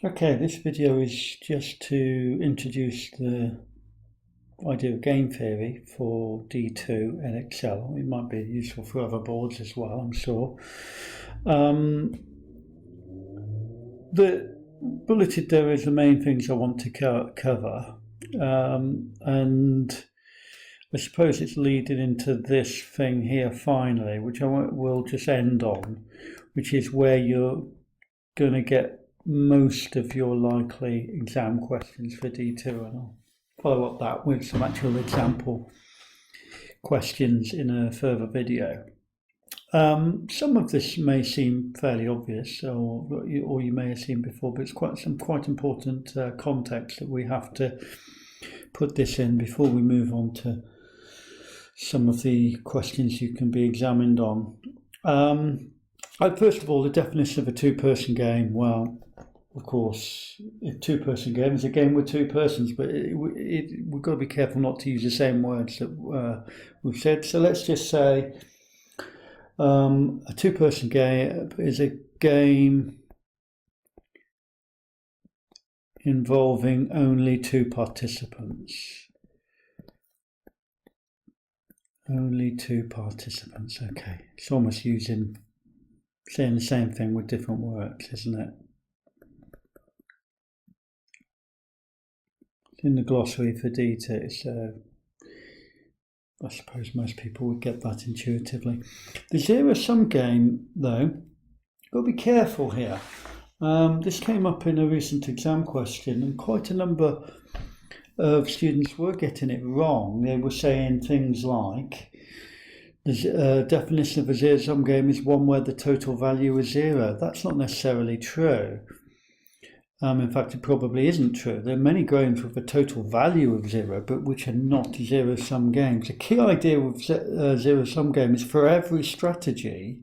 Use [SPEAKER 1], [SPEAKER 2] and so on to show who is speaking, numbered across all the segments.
[SPEAKER 1] Okay, this video is just to introduce the idea of game theory for D2 Edexcel. It might be useful for other boards as well, I'm sure. The bulleted there is the main things I want to cover, and I suppose it's leading into this thing here finally, which I will just end on, which is where you're going to get most of your likely exam questions for D2, and I'll follow up that with some actual example questions in a further video. Some of this may seem fairly obvious, or you may have seen before, but it's quite important context that we have to put this in before we move on to some of the questions you can be examined on. First of all, the definition of a two-person game. Well, of course, a two-person game is a game with two persons, but we've got to be careful not to use the same words that we've said. So let's just say a two-person game is a game involving only two participants. Only two participants. Okay, it's almost saying the same thing with different words, isn't it? It's in the glossary for D2, so I suppose most people would get that intuitively. The zero-sum game, though, you've got to be careful here. This came up in a recent exam question, and quite a number of students were getting it wrong. They were saying things like, the definition of a zero-sum game is one where the total value is zero. That's not necessarily true. In fact, it probably isn't true. There are many games with a total value of zero, but which are not zero-sum games. The key idea with zero-sum game is for every strategy,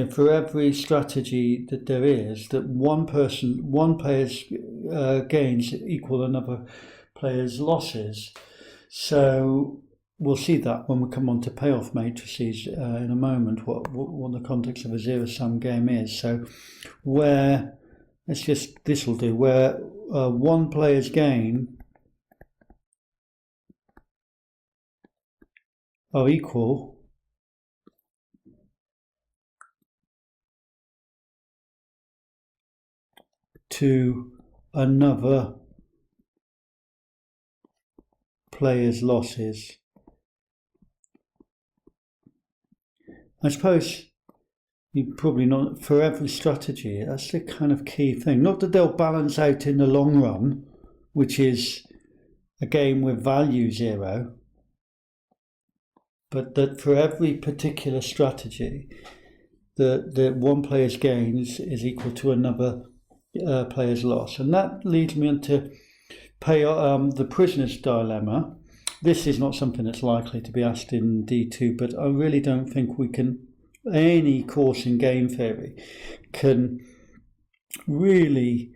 [SPEAKER 1] for every strategy that there is, that one player's gains equal another player's losses. So we'll see that when we come on to payoff matrices in a moment, what the context of a zero-sum game is. So where this will do, where one player's gain are equal to another player's losses. I suppose you probably not for every strategy. That's the kind of key thing. Not that they'll balance out in the long run, which is a game with value zero, but that for every particular strategy, the one player's gains is equal to another player's loss. And that leads me on to the prisoner's dilemma. This is not something that's likely to be asked in D2, but I really don't think any course in game theory can really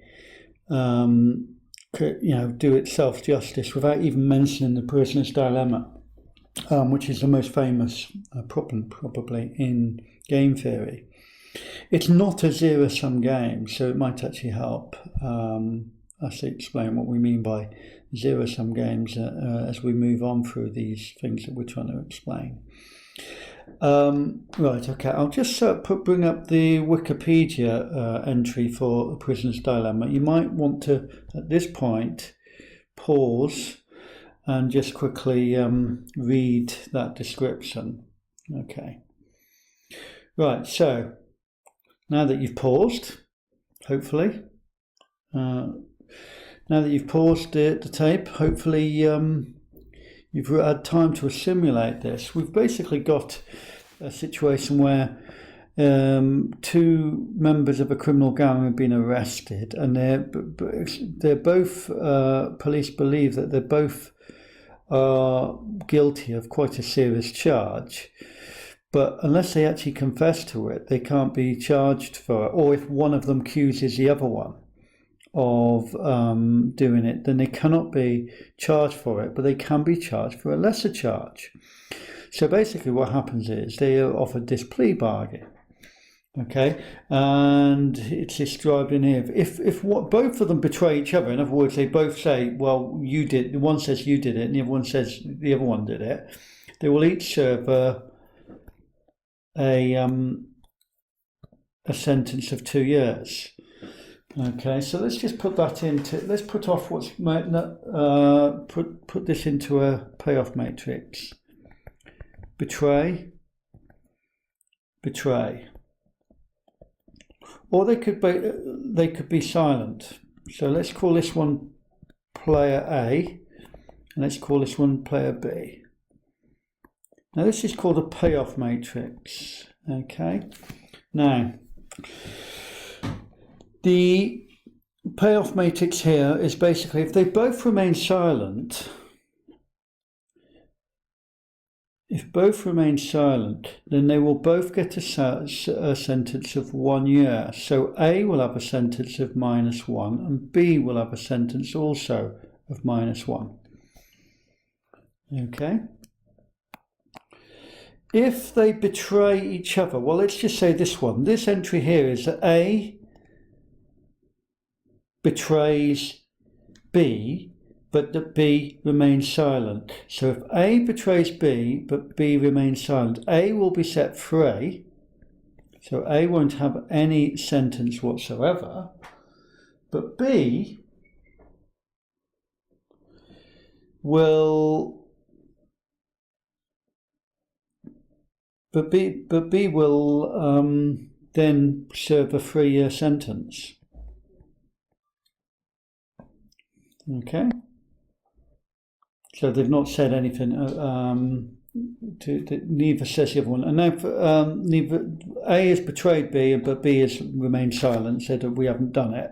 [SPEAKER 1] do itself justice without even mentioning the prisoner's dilemma, which is the most famous problem probably in game theory. It's not a zero-sum game, so it might actually help us explain what we mean by zero-sum games as we move on through these things that we're trying to explain. Right, okay, I'll just bring up the Wikipedia entry for a prisoner's dilemma. You might want to, at this point, pause and just quickly read that description. Okay. Right, so now that you've paused, hopefully, now that you've paused the tape, hopefully you've had time to assimilate this. We've basically got a situation where two members of a criminal gang have been arrested, and they're both, police believe that they're both guilty of quite a serious charge. But unless they actually confess to it, they can't be charged for it. Or if one of them accuses the other one of doing it, then they cannot be charged for it, but they can be charged for a lesser charge. So basically what happens is they are offered this plea bargain. Okay, and it's described in here. If what both of them betray each other, in other words, they both say, "Well, you did." The one says you did it, and the other one says the other one did it. They will each serve a sentence of 2 years. Okay, so let's just put that into. Let's put off what's put this into a payoff matrix. Betray. Or they could be silent. So let's call this one player A, and let's call this one player B. Now this is called a payoff matrix. Okay. Now the payoff matrix here is basically if they both remain silent. If both remain silent, then they will both get a sentence of 1 year. So A will have a sentence of -1 and B will have a sentence also of -1. Okay. If they betray each other, well, let's just say this one. This entry here is that A betrays B, but that B remains silent. So if A betrays B, but B remains silent, A will be set free. So A won't have any sentence whatsoever. But B will... But B will then serve a 3-year sentence. Okay. So they've not said anything. Neither says the other one. And now neither A has betrayed B, but B has remained silent, said that we haven't done it.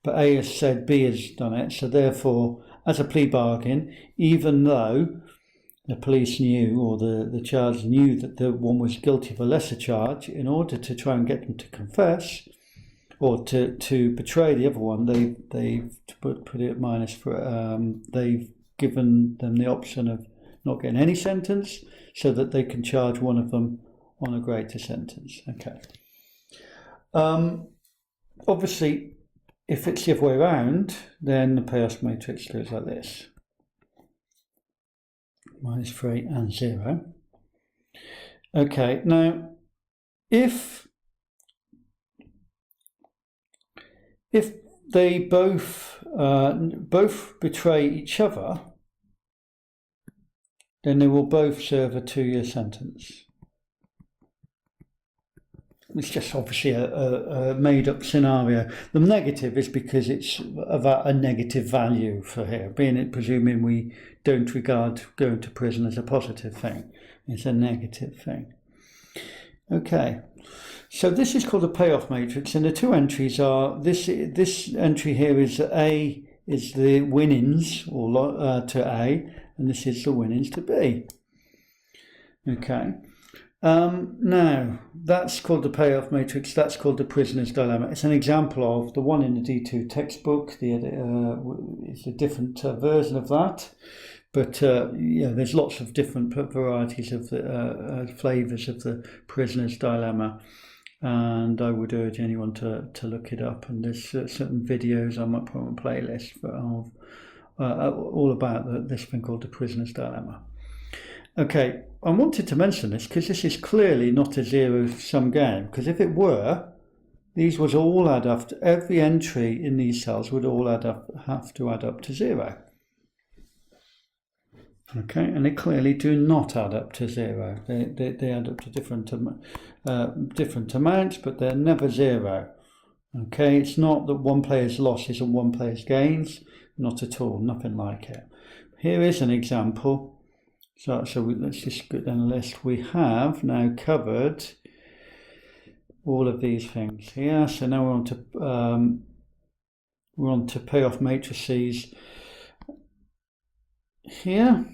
[SPEAKER 1] But A has said B has done it. So therefore, as a plea bargain, even though the police knew, or the charge knew, that the one was guilty of a lesser charge, in order to try and get them to confess or to betray the other one, they've put it at -4. They've given them the option of not getting any sentence, so that they can charge one of them on a greater sentence. Okay. Obviously, if it's the other way around, then the payoff matrix goes like this: -3 and 0. Okay, now if they both betray each other, then they will both serve a 2-year sentence. It's just obviously a made-up scenario. The negative is because it's about a negative value for here, presuming we don't regard going to prison as a positive thing. It's a negative thing. Okay, so this is called a payoff matrix, and the two entries are, this entry here is A is the winnings to A, and this is the winnings to B. Okay. Now, that's called the payoff matrix. That's called the prisoner's dilemma. It's an example of the one in the D2 textbook. It's a different version of that. But yeah, there's lots of different varieties of the flavours of the prisoner's dilemma. And I would urge anyone to look it up. And there's certain videos I might put on a playlist of all about this thing called the prisoner's dilemma. Okay, I wanted to mention this because this is clearly not a zero-sum game, because if it were, these would all add up to, every entry in these cells would all have to add up to 0. Okay, and they clearly do not add up to 0. They add up to different amounts, but they're never 0. Okay, it's not that one player's losses and one player's gains, not at all, nothing like it. Here is an example. So let's just go down the list. We have now covered all of these things here. So now we're on to payoff matrices here.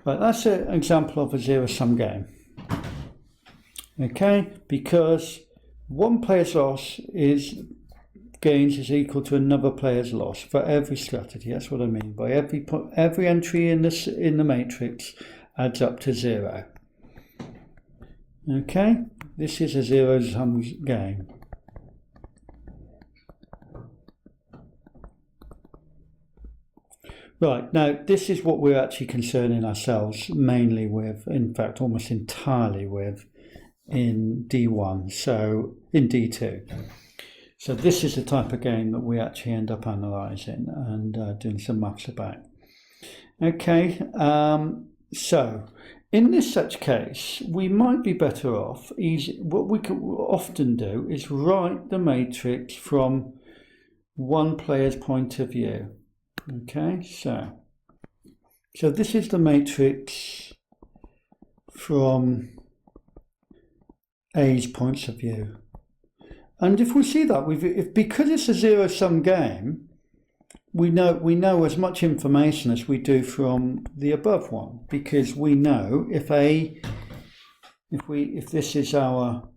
[SPEAKER 1] Right, that's an example of a zero-sum game. Okay, because one player's loss gains is equal to another player's loss for every strategy. That's what I mean by every entry in the matrix adds up to 0. Okay, This is a zero-sum game. Right, now this is what we're actually concerning ourselves mainly with, in fact almost entirely with, in D1, so in D2. So this is the type of game that we actually end up analysing and doing some maths about. Okay, so in this such case, we might be better off, what we can often do is write the matrix from one player's point of view. Okay, so this is the matrix from A's points of view. And if we see that, because it's a zero-sum game, we know as much information as we do from the above one, because we know if this is our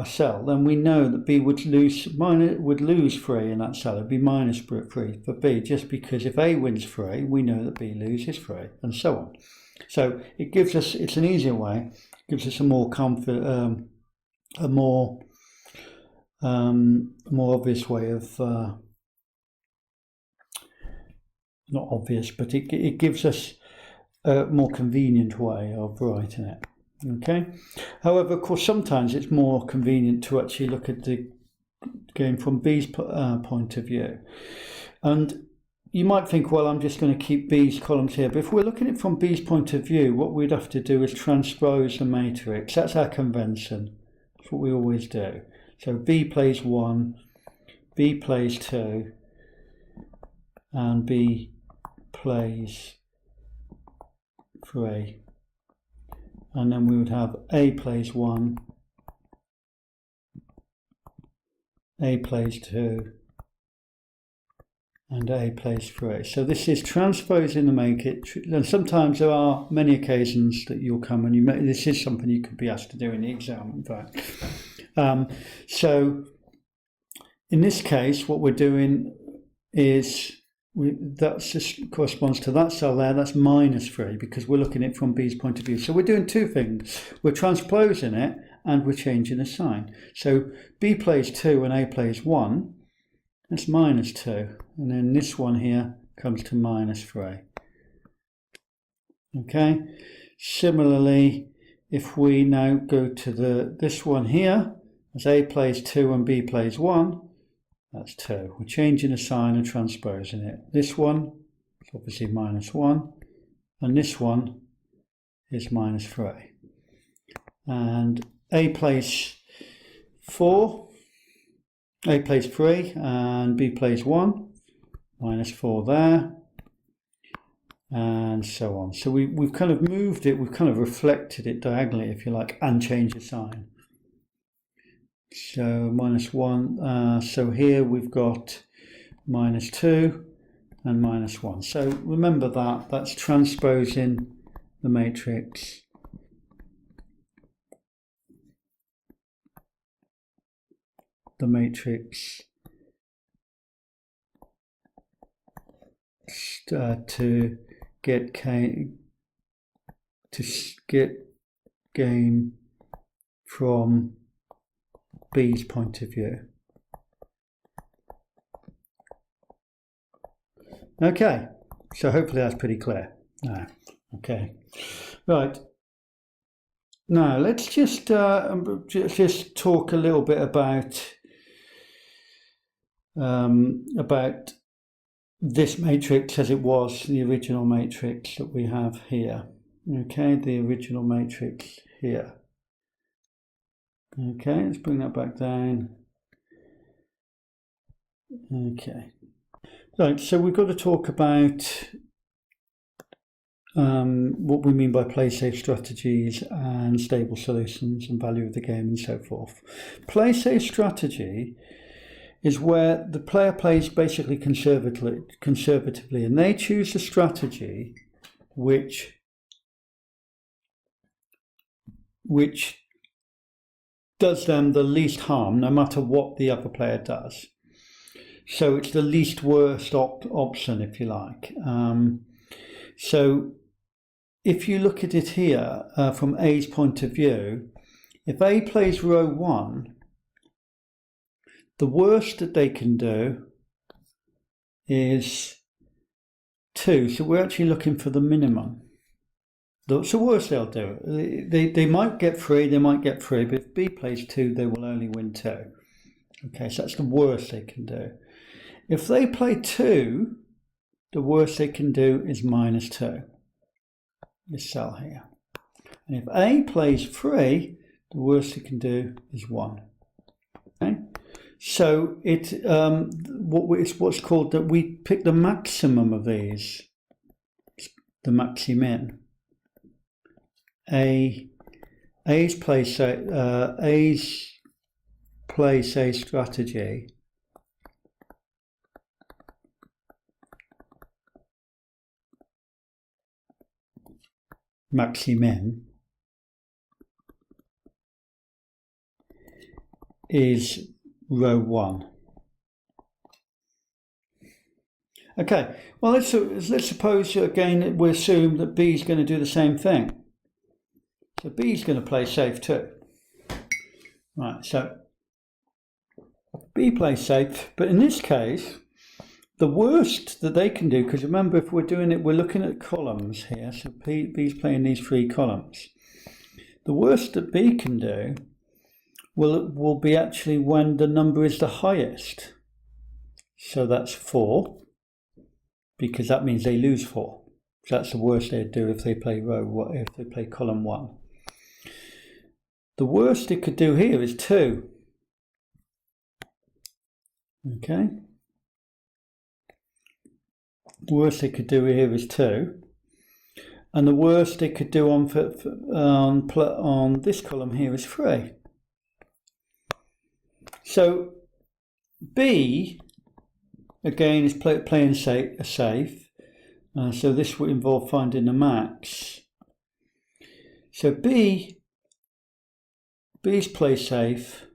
[SPEAKER 1] cell, then we know that B would lose 3 in that cell. It'd be minus 3 for B, just because if A wins 3, we know that B loses 3, and so on. So it gives us, it's an easier way, gives us a more more obvious way of, not obvious, but it gives us a more convenient way of writing it. Okay. However, of course, sometimes it's more convenient to actually look at the game from B's point of view. And you might think, well, I'm just going to keep B's columns here. But if we're looking at it from B's point of view, what we'd have to do is transpose the matrix. That's our convention. That's what we always do. So B plays 1, B plays 2, and B plays 3. And then we would have A plays 1, A plays 2, and A plays 3. So this is transposing the matrix, and sometimes there are many occasions that you'll come and this is something you could be asked to do in the exam, in fact. So in this case, what we're doing is that just corresponds to that cell there, that's minus 3, because we're looking at it from B's point of view. So we're doing two things. We're transposing it and we're changing the sign. So B plays 2 and A plays 1, that's minus 2. And then this one here comes to minus 3. Okay. Similarly, if we now go to this one here, as A plays 2 and B plays 1, that's 2. We're changing the sign and transposing it. This one is obviously minus 1, and this one is minus 3. And A plays 4, A plays 3, and B plays 1, minus 4 there, and so on. So we've kind of moved it, we've kind of reflected it diagonally, if you like, and changed the sign. So minus 1, so here we've got minus 2 and minus 1. So remember that's transposing the matrix to get game from B's point of view. Okay, so hopefully that's pretty clear now. Okay, right. Now let's just talk a little bit about this matrix as it was, the original matrix that we have here. Okay, the original matrix here. Okay, let's bring that back down. Okay, right, so we've got to talk about what we mean by play safe strategies and stable solutions and value of the game and so forth. Play safe strategy is where the player plays basically conservatively, and they choose a strategy which does them the least harm, no matter what the other player does. So it's the least worst option, if you like. So if you look at it here from A's point of view, if A plays row 1, the worst that they can do is 2. So we're actually looking for the minimum. That's the worst they'll do. They might get 3, they might get 3, but if B plays 2, they will only win 2. Okay, so that's the worst they can do. If they play 2, the worst they can do is -2. This cell here. And if A plays 3, the worst it can do is 1. Okay? So it's what's called that we pick the maximum of these, the maximin. A's play say strategy maximin is row 1. Okay, well let's suppose again we assume that B is going to do the same thing. So B is going to play safe too. Right, so B plays safe, but in this case, the worst that they can do, because remember if we're doing it, we're looking at columns here, so B's playing these 3 columns. The worst that B can do will be actually when the number is the highest. So that's 4, because that means they lose 4. So that's the worst they'd do if they play column 1. The worst it could do here is 2. Okay. The worst they could do here is 2. And the worst they could do on this column here is 3. So B, again, is playing safe. So this would involve finding the max. So B's play safe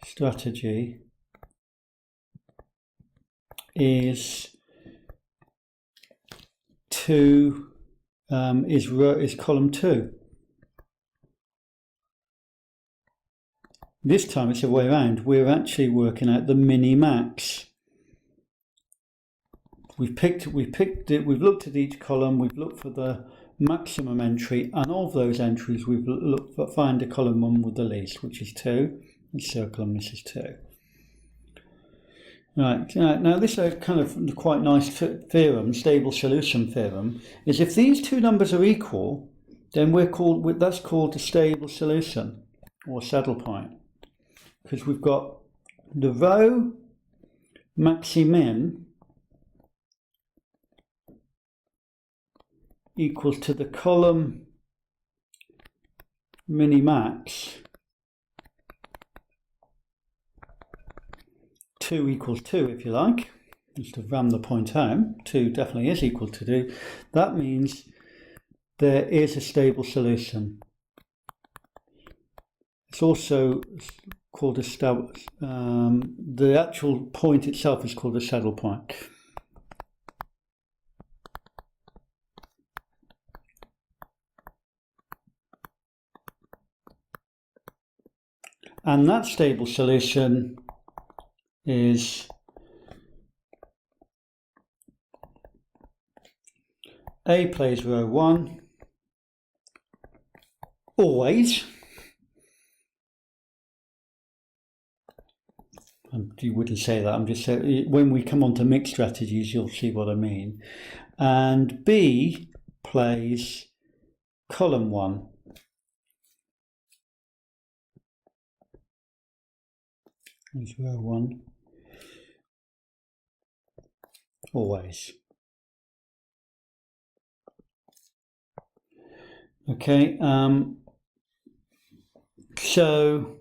[SPEAKER 1] strategy is is column 2. This time it's the way around. We're actually working out the mini-max. We've picked it. We've looked at each column. We've looked for the maximum entry, and of those entries, we've looked for find the column 1 with the least, which is 2. Let's circle and this is 2. Right. Now this is a kind of quite nice theorem, stable solution theorem. Is if these 2 numbers are equal, then that's called a stable solution or saddle point. Because we've got the row maximin equals to the column minimax. 2 equals 2 if you like, just to ram the point home. 2 definitely is equal to 2. That means there is a stable solution. It's also called the actual point itself is called a saddle point. And that stable solution is A plays row 1 always. You wouldn't say that, I'm just saying when we come on to mixed strategies you'll see what I mean. And B plays column 1. There's row 1 always. Okay, so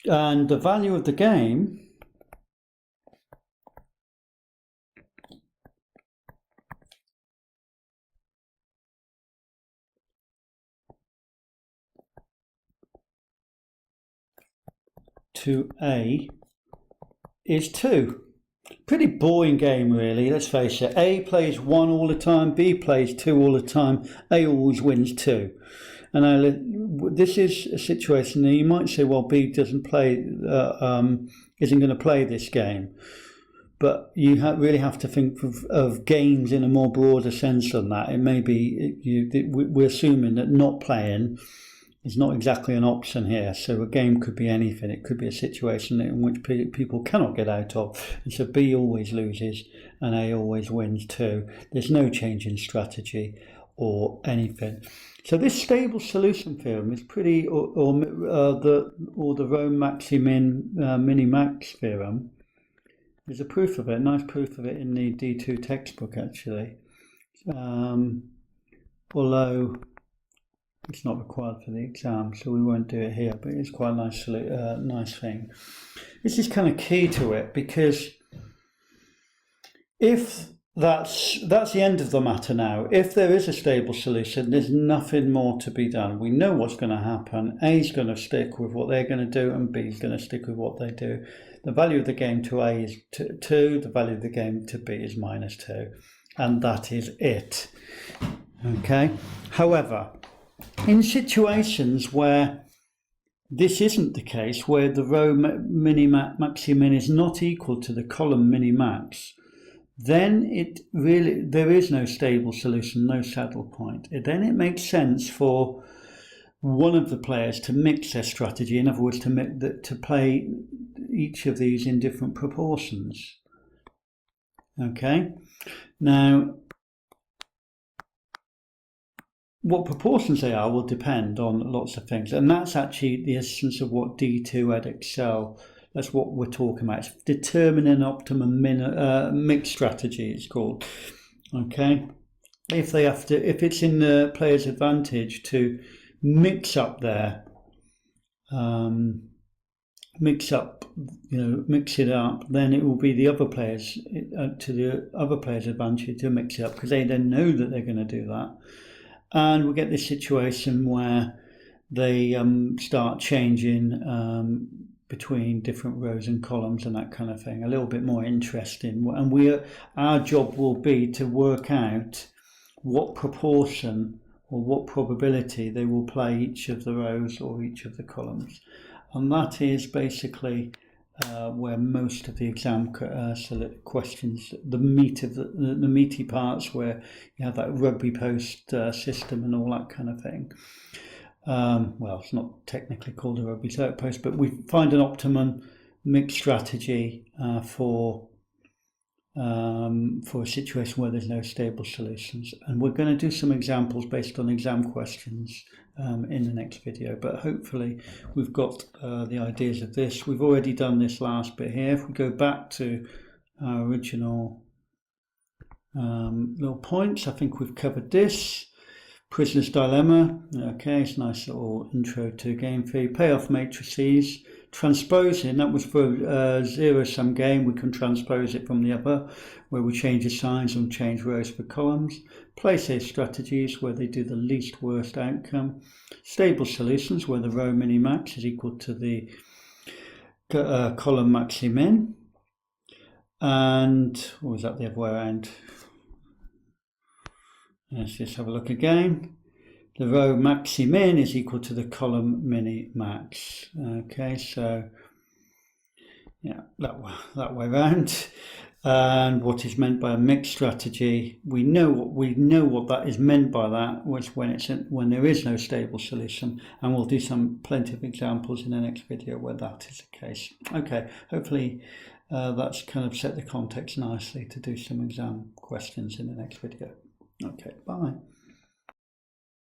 [SPEAKER 1] and the value of the game to A is 2. Pretty boring game, really, let's face it. A plays 1 all the time, B plays 2 all the time, A always wins 2. And this is a situation that you might say, well, B doesn't play, isn't going to play this game. But you really have to think of games in a more broader sense than that. It may be, we're assuming that not playing is not exactly an option here. So a game could be anything. It could be a situation in which people cannot get out of. And so B always loses and A always wins too. There's no change in strategy or anything. So this stable solution theorem is pretty, or the Rho maxi-min mini-max theorem. There's a proof of it, nice proof of it in the D2 textbook actually. Although it's not required for the exam, so we won't do it here, but it's quite a nice thing. This is kind of key to it, because if that's the end of the matter now. If there is a stable solution, there's nothing more to be done. We know what's going to happen. A's going to stick with what they're going to do, and B's going to stick with what they do. The value of the game to A is 2, the value of the game to B is -2, and that is it. Okay. However, in situations where this isn't the case, where the row maxi-min is not equal to the column mini-max, then there is no stable solution, no saddle point. Then it makes sense for one of the players to mix their strategy, in other words, to play each of these in different proportions. Okay, now what proportions they are will depend on lots of things, and that's actually the essence of what D2 Edexcel. That's what we're talking about. It's determining optimum mix strategy, it's called. Okay, if it's in the player's advantage to mix up their, mix it up, then it will be the other players to the other player's advantage to mix it up, because they then know that they're going to do that, and we'll get this situation where they start changing between different rows and columns and that kind of thing. A little bit more interesting, and our job will be to work out what proportion or what probability they will play each of the rows or each of the columns, and that is basically where most of the exam questions, the meat of the meaty parts, where you have that rugby post system and all that kind of thing. Well, it's not technically called a rugby post, but we find an optimum mix strategy for a situation where there's no stable solutions. And we're going to do some examples based on exam questions in the next video, but hopefully we've got the ideas of this. We've already done this last bit here. If we go back to our original little points, I think we've covered this. Prisoner's dilemma, okay, it's a nice little intro to game theory. Payoff matrices, transposing, that was for a zero-sum game. We can transpose it from the other, where we change the signs and change rows for columns. Play-safe strategies, where they do the least worst outcome. Stable solutions, where the row mini-max is equal to the column maxi-min. And, or was that the other way around? Let's just have a look again. The row maxi-min is equal to the column mini-max. Okay, so yeah, that way around. And what is meant by a mixed strategy? We know what that is meant by that, was when there is no stable solution, and we'll do plenty of examples in the next video where that is the case. Okay, hopefully that's kind of set the context nicely to do some exam questions in the next video. Okay, bye.